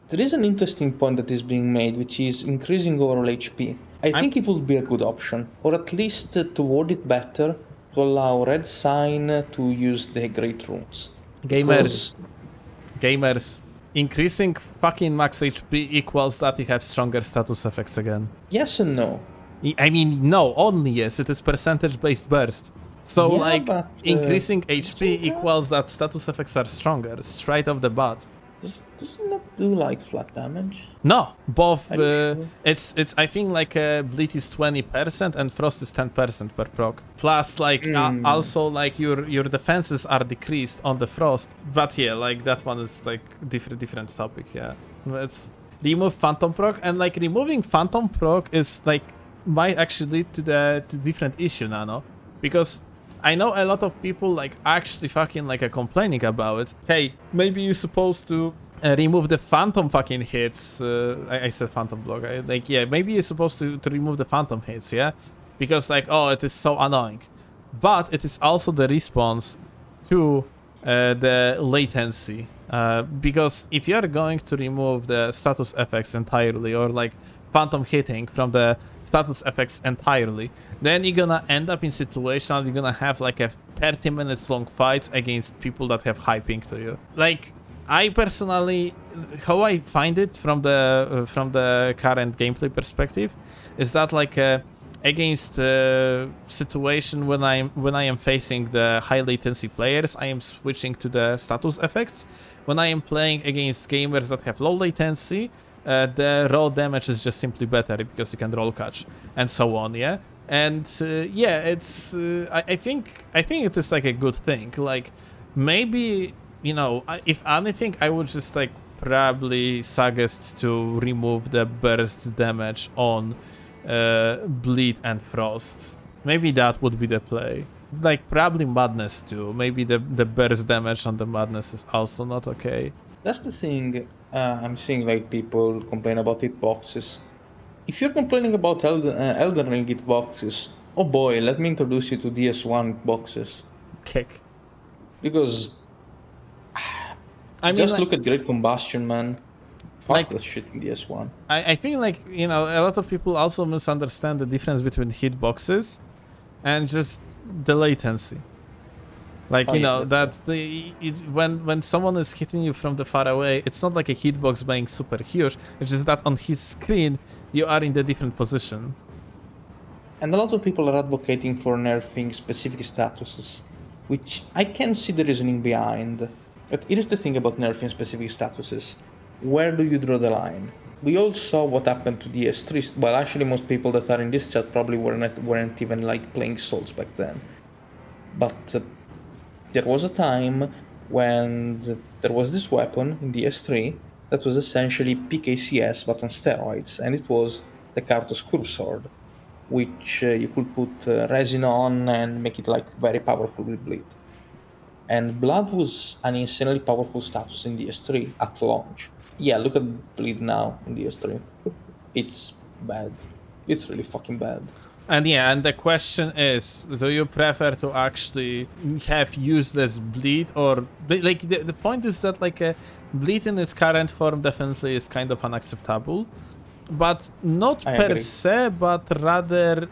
There is an interesting point that is being made, which is increasing overall HP. I I'm think it would be a good option, or at least to word it better, to allow Red Sign to use the Great Runes. gamers, Because, gamers. Increasing fucking max HP equals that you have stronger status effects again. yes and no. I mean, no, only yes, it is percentage-based burst. So, Yeah, like, but increasing at the same HP time, equals that status effects are stronger, straight off the bat. does it not do like flat damage? No, both. Are you sure? It's. I think like bleed is 20% and frost is 10% per proc. Plus, like also like your defenses are decreased on the frost. But yeah, like that one is like different topic. Yeah, it's remove phantom proc, and like removing phantom proc is like might actually lead to different issue, Nano, because I know a lot of people like actually fucking like complaining about it. Hey, maybe you're supposed to remove the phantom fucking hits. I said phantom block. Like, yeah, maybe you're supposed to remove the phantom hits, yeah? Because, like, oh, it is so annoying. But it is also the response to the latency. Because if you're going to remove the status effects entirely, or like phantom hitting from the status effects entirely, then you're gonna end up in situation you're gonna have like a 30 minutes long fights against people that have high ping to you. Like, I personally, how I find it from the current gameplay perspective, is that like against situation when I am facing the high latency players, I am switching to the status effects. When I am playing against gamers that have low latency, the raw damage is just simply better because you can roll catch and so on. Yeah, and yeah, it's I think it is like a good thing. Like, maybe, you know, if anything, I would just like probably suggest to remove the burst damage on bleed and frost. Maybe that would be the play. Like, probably madness too. Maybe the burst damage on the madness is also not okay. That's the thing. I'm seeing like people complain about hitboxes. If you're complaining about Elden Ring hitboxes, oh boy, let me introduce you to DS1 hitboxes. Kick. Because I mean, just like, look at Great Combustion, man. Fuck like that shit in DS1. I think, like, you know, a lot of people also misunderstand the difference between hitboxes and just the latency. Like, Oh, you yeah, know, that when someone is hitting you from the far away, it's not like a hitbox being super huge. It's just that on his screen, you are in the different position. And a lot of people are advocating for nerfing specific statuses, which I can see the reasoning behind. But here is the thing about nerfing specific statuses. Where do you draw the line? We all saw what happened to DS3. Well, actually, most people that are in this chat probably weren't even like playing Souls back then. But there was a time when there was this weapon in DS3 that was essentially PKCS but on steroids, and it was the Kartos Curve Sword, which you could put resin on and make it like very powerful with bleed. And blood was an insanely powerful status in DS3 at launch. Yeah, look at bleed now in DS3. It's bad. It's really fucking bad. And yeah, and the question is, do you prefer to actually have useless bleed, or the point is that like a bleed in its current form definitely is kind of unacceptable, but not I per agree. se, but rather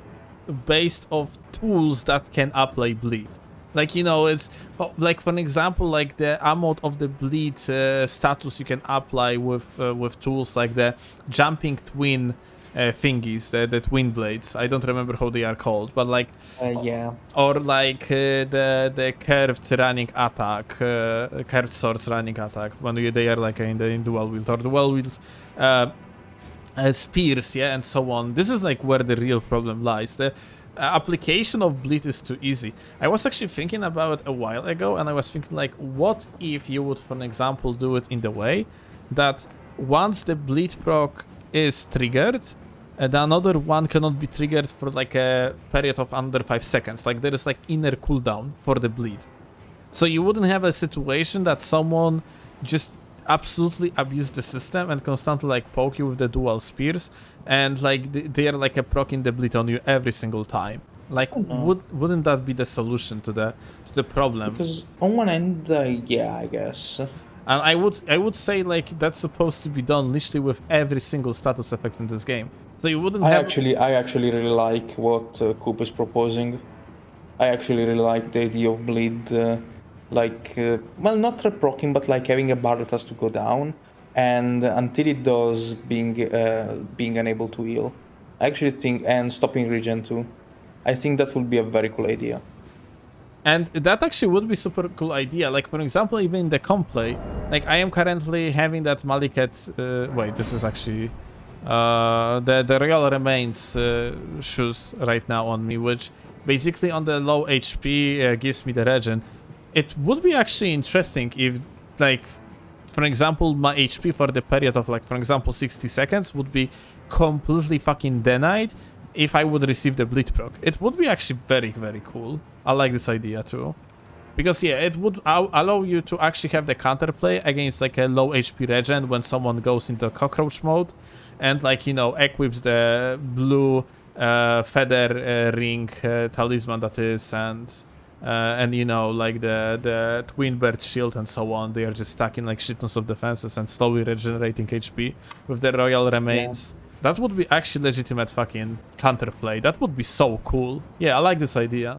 based of tools that can apply bleed. Like, you know, it's like, for an example, like the amount of the bleed status you can apply with tools like the jumping twin thingies, the twin blades. I don't remember how they are called, but like, Yeah. or like the curved running attack, curved swords running attack when they are like in the dual wield, or dual wield spears, yeah, and so on. This is like where the real problem lies. The application of bleed is too easy. I was actually thinking about it a while ago, and I was thinking like, what if you would, for an example, do it in the way that once the bleed proc is triggered, another one cannot be triggered for like a period of under 5 seconds. Like, there is like inner cooldown for the bleed. So you wouldn't have a situation that someone just absolutely abuse the system and constantly like poke you with the dual spears, and like they are like a proc in the bleed on you every single time. Like, wouldn't that be the solution to the problem? Because on one end, yeah, I guess. And I would say like that's supposed to be done literally with every single status effect in this game. So you wouldn't I have. actually really like what Coop is proposing. I actually really like the idea of bleed, well, not reproccing, but like having a bar that has to go down, and until it does, being unable to heal. I actually think, and stopping regen too. I think that would be a very cool idea. And that actually would be super cool idea. Like for example, even in the comp play, like I am currently having that Maliket. Wait, this is actually the Royal Remains shoes right now on me, which basically on the low HP gives me the regen. It would be actually interesting if, like, for example, my HP for the period of, like, for example, 60 seconds would be completely fucking denied if I would receive the bleed proc. It would be actually very, very cool. I like this idea too. Because, yeah, it would allow you to actually have the counterplay against, like, a low HP regen when someone goes into cockroach mode and, like, you know, equips the blue feather ring talisman that is, and you know, like the twin bird shield and so on. They are just stacking like shitons of defenses and slowly regenerating HP with the royal remains. Yeah. That would be actually legitimate fucking counterplay. That would be so cool. Yeah, I like this idea.